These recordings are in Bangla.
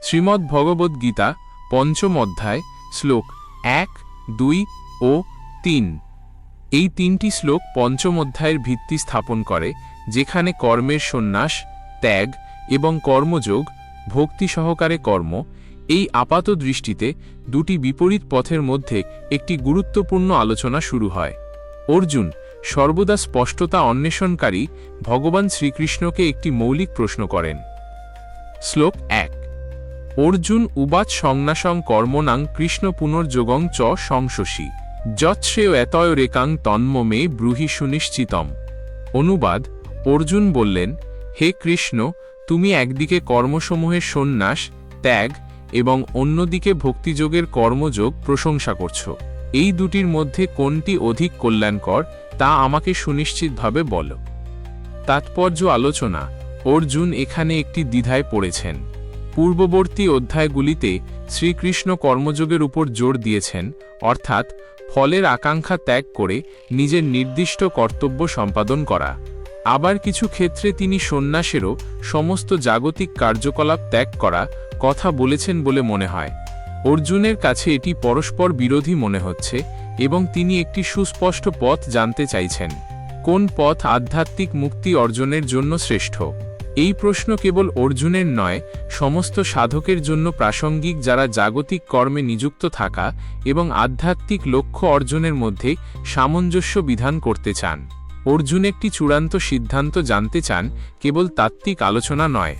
শ্রীমদ্ ভগবদ্ গীতা পঞ্চম অধ্যায় শ্লোক 1, 2 ও 3। এই তিনটি শ্লোক পঞ্চম অধ্যায়ের ভিত্তি স্থাপন করে, যেখানে কর্মের সন্ন্যাস, ত্যাগ এবং কর্মযোগ, ভক্তি সহকারে কর্ম, এই আপাত দৃষ্টিতে দুটি বিপরীত পথের মধ্যে একটি গুরুত্বপূর্ণ আলোচনা শুরু হয়। অর্জুন, সর্বদা স্পষ্টতা অন্বেষণকারী ভগবান শ্রীকৃষ্ণকে একটি মৌলিক প্রশ্ন করেন। শ্লোক 1। অর্জুন উবাচ সংন্যাসং কর্মণাং কৃষ্ণ পুনর্যোগং চ সংশসী যৎশ্রেয় এতয় রেকাং তন্ম মে ব্রূহি সুনিশ্চিতম। অনুবাদ: অর্জুন বললেন, হে কৃষ্ণ, তুমি একদিকে কর্মসমূহের সন্ন্যাস, ত্যাগ এবং অন্যদিকে ভক্তিযোগের কর্মযোগ প্রশংসা করছ। এই দুটির মধ্যে কোনটি অধিক কল্যাণকর তা আমাকে সুনিশ্চিতভাবে বলো। তাৎপর্য আলোচনা: অর্জুন এখানে একটি দ্বিধায় পড়েছেন। পূর্ববর্তী অধ্যায়গুলিতে শ্রীকৃষ্ণ কর্মযোগের উপর জোর দিয়েছেন, অর্থাৎ ফলের আকাঙ্ক্ষা ত্যাগ করে নিজের নির্দিষ্ট কর্তব্য সম্পাদন করা। আবার কিছু ক্ষেত্রে তিনি সন্ন্যাসেরও সমস্ত জাগতিক কার্যকলাপ ত্যাগ করা কথা বলেছেন বলে মনে হয়। অর্জুনের কাছে এটি পরস্পর বিরোধী মনে হচ্ছে এবং তিনি একটি সুস্পষ্ট পথ জানতে চাইছেন। কোন পথ আধ্যাত্মিক মুক্তি অর্জনের জন্য শ্রেষ্ঠ? এই প্রশ্ন কেবল অর্জুনের নয়, সমস্ত সাধকের জন্য প্রাসঙ্গিক, যারা জাগতিক কর্মে নিযুক্ত থাকা এবং আধ্যাত্মিক লক্ষ্য অর্জনের মধ্যে সামঞ্জস্য বিধান করতে চান। অর্জুন একটি চূড়ান্ত সিদ্ধান্ত জানতে চান, কেবল তাত্ত্বিক আলোচনা নয়।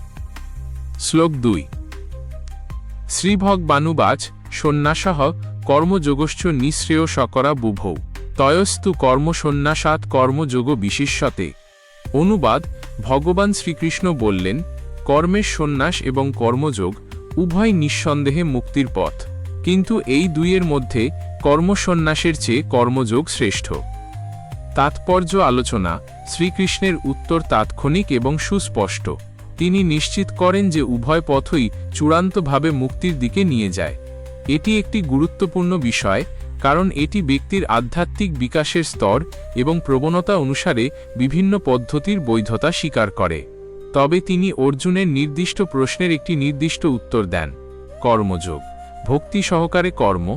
শ্লোক 2। শ্রীভগবানুবাচ সন্ন্যাসঃ কর্মযোগশ্চ নিঃশ্রেয় সকরা বুভৌ তয়স্তু কর্মসন্ন্যাসাৎ কর্মযোগ বিশিষ্যতে। অনুবাদ: ভগবান শ্রীকৃষ্ণ বললেন, কর্মের সন্ন্যাস এবং কর্মযোগ উভয় নিঃসন্দেহে মুক্তির পথ, কিন্তু এই দুইয়ের মধ্যে কর্মসন্ন্যাসের চেয়ে কর্মযোগ শ্রেষ্ঠ। তাৎপর্য আলোচনা: শ্রীকৃষ্ণের উত্তর তাৎক্ষণিক এবং সুস্পষ্ট। তিনি নিশ্চিত করেন যে উভয় পথই চূড়ান্তভাবে মুক্তির দিকে নিয়ে যায়। এটি একটি গুরুত্বপূর্ণ বিষয়, কারণ এটি ব্যক্তির আধ্যাত্মিক বিকাশের স্তর এবং প্রবণতা অনুসারে বিভিন্ন পদ্ধতির বৈধতা স্বীকার করে। তবে তিনি অর্জুনের নির্দিষ্ট প্রশ্নের একটি নির্দিষ্ট উত্তর দেন। কর্মযোগ, ভক্তি সহকারে কর্ম,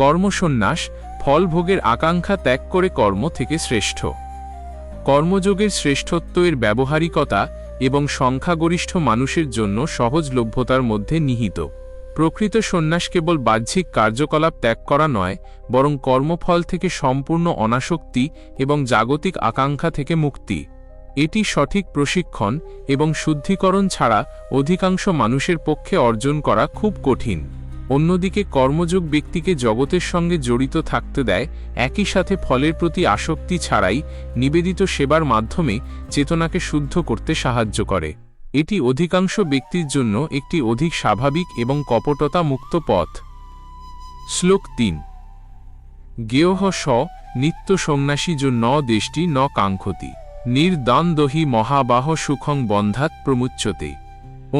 কর্মসন্ন্যাস, ফল ভোগের আকাঙ্ক্ষা ত্যাগ করে কর্ম থেকে শ্রেষ্ঠ। কর্মযোগের শ্রেষ্ঠত্ব এর ব্যবহারিকতা এবং সংখ্যাগরিষ্ঠ মানুষের জন্য সহজলভ্যতার মধ্যে নিহিত। প্রকৃত সন্ন্যাস কেবল বাহ্যিক কার্যকলাপ ত্যাগ করা নয়, বরং কর্মফল থেকে সম্পূর্ণ অনাসক্তি এবং জাগতিক আকাঙ্ক্ষা থেকে মুক্তি। এটি সঠিক প্রশিক্ষণ এবং শুদ্ধিকরণ ছাড়া অধিকাংশ মানুষের পক্ষে অর্জন করা খুব কঠিন। অন্যদিকে কর্মযোগ ব্যক্তিকে জগতের সঙ্গে জড়িত থাকতে দেয়, একই সাথে ফলের প্রতি আসক্তি ছাড়াই নিবেদিত সেবার মাধ্যমে চেতনাকে শুদ্ধ করতে সাহায্য করে। এটি অধিকাংশ ব্যক্তির জন্য একটি অধিক স্বাভাবিক এবং কপটতা মুক্ত পথ। শ্লোক 3। জ্ঞেয়ঃ স নিত্য সন্ন্যাসী ন দেষ্টি ন কাঙ্ক্ষতি নির্দ্বন্দ্বহি মহাবাহ সুখং বন্ধাৎ প্রমুচ্যতে।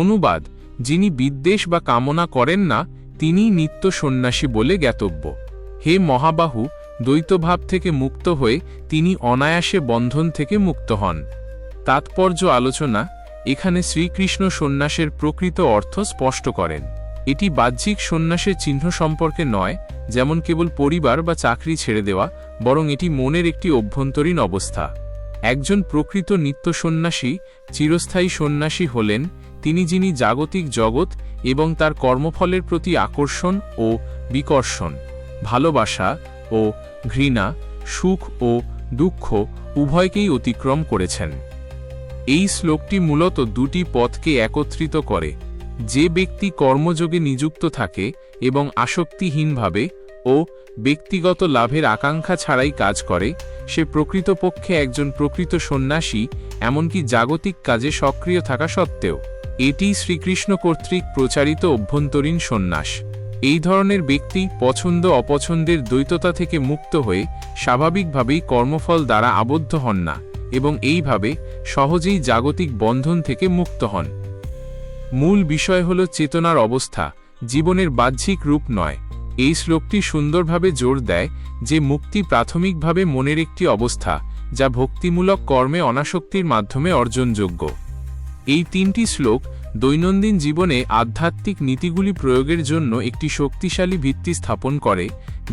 অনুবাদ: যিনি বিদ্বেষ বা কামনা করেন না, তিনিই নিত্য সন্ন্যাসী বলে জ্ঞাতব্য। হে মহাবাহু, দ্বৈতভাব থেকে মুক্ত হয়ে তিনি অনায়াসে বন্ধন থেকে মুক্ত হন। তাৎপর্য আলোচনা: এখানে শ্রীকৃষ্ণ সন্ন্যাসের প্রকৃত অর্থ স্পষ্ট করেন। এটি বাহ্যিক সন্ন্যাসের চিহ্ন সম্পর্কে নয়, যেমন কেবল পরিবার বা চাকরি ছেড়ে দেওয়া, বরং এটি মনের একটি অভ্যন্তরীণ অবস্থা। একজন প্রকৃত নিত্য সন্ন্যাসী, চিরস্থায়ী সন্ন্যাসী হলেন যিনি জাগতিক জগৎ এবং তার কর্মফলের প্রতি আকর্ষণ ও বিকর্ষণ, ভালোবাসা ও ঘৃণা, সুখ ও দুঃখ উভয়কেই অতিক্রম করেছেন। এই শ্লোকটি মূলত দুটি পথকে একত্রিত করে। যে ব্যক্তি কর্মযোগে নিযুক্ত থাকে এবং আসক্তিহীনভাবে ও ব্যক্তিগত লাভের আকাঙ্ক্ষা ছাড়াই কাজ করে, সে প্রকৃতপক্ষে একজন প্রকৃত সন্ন্যাসী, এমনকি জাগতিক কাজে সক্রিয় থাকা সত্ত্বেও। এটি শ্রীকৃষ্ণ কর্তৃক প্রচারিত অভ্যন্তরীণ সন্ন্যাস। এই ধরনের ব্যক্তি পছন্দ অপছন্দের দ্বৈততা থেকে মুক্ত হয়ে স্বাভাবিকভাবেই কর্মফল দ্বারা আবদ্ধ হন না এবং এইভাবে সহজেই জাগতিক বন্ধন থেকে মুক্ত হন। মূল বিষয় হল চেতনার অবস্থা, জীবনের বাহ্যিক রূপ নয়। এই শ্লোকটি সুন্দরভাবে জোর দেয় যে মুক্তি প্রাথমিকভাবে মনের একটি অবস্থা, যা ভক্তিমূলক কর্মে অনাসক্তির মাধ্যমে অর্জনযোগ্য। এই তিনটি শ্লোক দৈনন্দিন জীবনে আধ্যাত্মিক নীতিগুলি প্রয়োগের জন্য একটি শক্তিশালী ভিত্তি স্থাপন করে,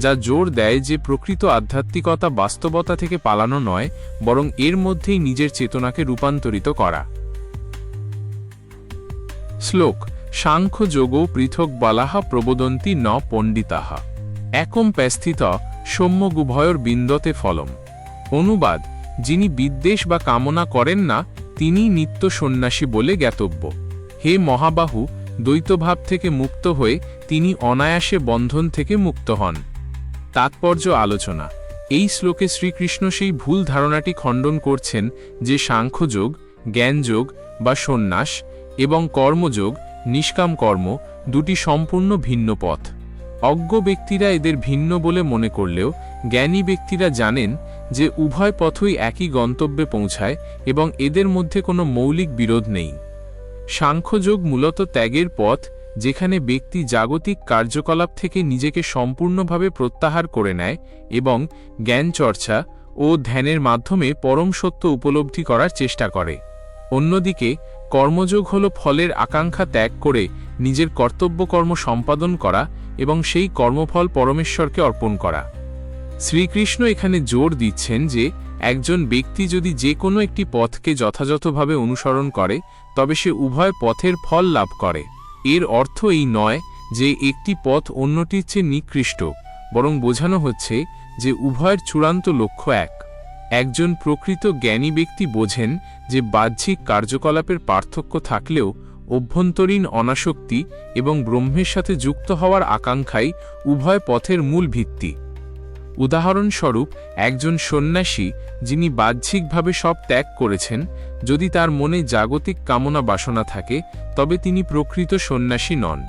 যা জোর দেয় যে প্রকৃত আধ্যাত্মিকতা বাস্তবতা থেকে পালানো নয়, বরং এর মধ্যেই নিজের চেতনাকে রূপান্তরিত করা। শ্লোক: সাংখ্য যোগৌ পৃথক বালাহ প্রবোদন্তি ন পণ্ডিতাহ একম প্যাস্থিত সৌম্যগুভয়র বিন্দতে ফলম। অনুবাদ: যিনি বিদ্বেষ বা কামনা করেন না, তিনিই নিত্য সন্ন্যাসী বলে জ্ঞাতব্য। হে মহাবাহু, দ্বৈতভাব থেকে মুক্ত হয়ে তিনি অনায়াসে বন্ধন থেকে মুক্ত হন। তাৎপর্য আলোচনা। এই শ্লোকে শ্রীকৃষ্ণ সেই ভুল ধারণাটি খণ্ডন করছেন যে সাংখ্যযোগ, জ্ঞানযোগ বা সন্ন্যাস এবং কর্মযোগ, নিষ্কাম কর্ম, দুটি সম্পূর্ণ ভিন্ন পথ। অজ্ঞ ব্যক্তিরা এদের ভিন্ন বলে মনে করলেও জ্ঞানী ব্যক্তিরা জানেন যে উভয় পথই একই গন্তব্যে পৌঁছায় এবং এদের মধ্যে কোনো মৌলিক বিরোধ নেই। সাংখ্যযোগ মূলত ত্যাগের পথ, যেখানে ব্যক্তি জাগতিক কার্যকলাপ থেকে নিজেকে সম্পূর্ণভাবে প্রত্যাহার করে নেয় এবং জ্ঞান চর্চা ও ধ্যানের মাধ্যমে পরম সত্য উপলব্ধি করার চেষ্টা করে। অন্যদিকে কর্মযোগ হল ফলের আকাঙ্ক্ষা ত্যাগ করে নিজের কর্তব্যকর্ম সম্পাদন করা এবং সেই কর্মফল পরমেশ্বরকে অর্পণ করা। শ্রীকৃষ্ণ এখানে জোর দিচ্ছেন যে একজন ব্যক্তি যদি যে কোনো একটি পথকে যথাযথভাবে অনুসরণ করে, তবে সে উভয় পথের ফল লাভ করে। এর অর্থ এই নয় যে একটি পথ অন্যটির চেয়ে নিকৃষ্ট, বরং বোঝানো হচ্ছে যে উভয়ের চূড়ান্ত লক্ষ্য এক। একজন প্রকৃত জ্ঞানী ব্যক্তি বোঝেন যে বাহ্যিক কার্যকলাপের পার্থক্য থাকলেও অভ্যন্তরীণ অনাসক্তি এবং ব্রহ্মের সাথে যুক্ত হওয়ার আকাঙ্ক্ষাই উভয় পথের মূল ভিত্তি। উদাহরণস্বরূপ, একজন সন্ন্যাসী যিনি বাহ্যিকভাবে সব ত্যাগ করেছেন, যদি তার মনে জাগতিক কামনা বাসনা থাকে, তবে তিনি প্রকৃত সন্ন্যাসী নন।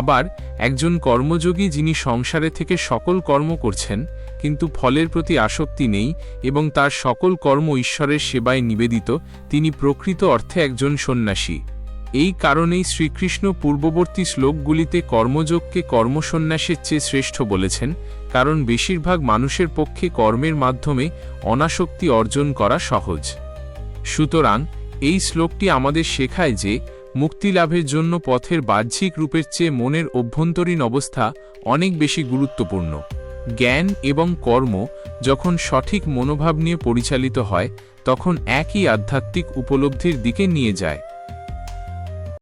আবার একজন কর্মযোগী যিনি সংসারে থেকে সকল কর্ম করছেন কিন্তু ফলের প্রতি আসক্তি নেই এবং তার সকল কর্ম ঈশ্বরের সেবায় নিবেদিত, তিনি প্রকৃত অর্থে একজন সন্ন্যাসী। এই কারণেই শ্রীকৃষ্ণ পূর্ববর্তী শ্লোকগুলিতে কর্মযোগকে কর্মসন্ন্যাসের চেয়ে শ্রেষ্ঠ বলেছেন, কারণ বেশিরভাগ মানুষের পক্ষে কর্মের মাধ্যমে অনাসক্তি অর্জন করা সহজ। সুতরাং এই শ্লোকটি আমাদের শেখায় যে মুক্তিলাভের জন্য পথের বাহ্যিক রূপের চেয়ে মনের অভ্যন্তরীণ অবস্থা অনেক বেশি গুরুত্বপূর্ণ। জ্ঞান এবং কর্ম যখন সঠিক মনোভাব নিয়ে পরিচালিত হয়, তখন একই আধ্যাত্মিক উপলব্ধির দিকে নিয়ে যায়।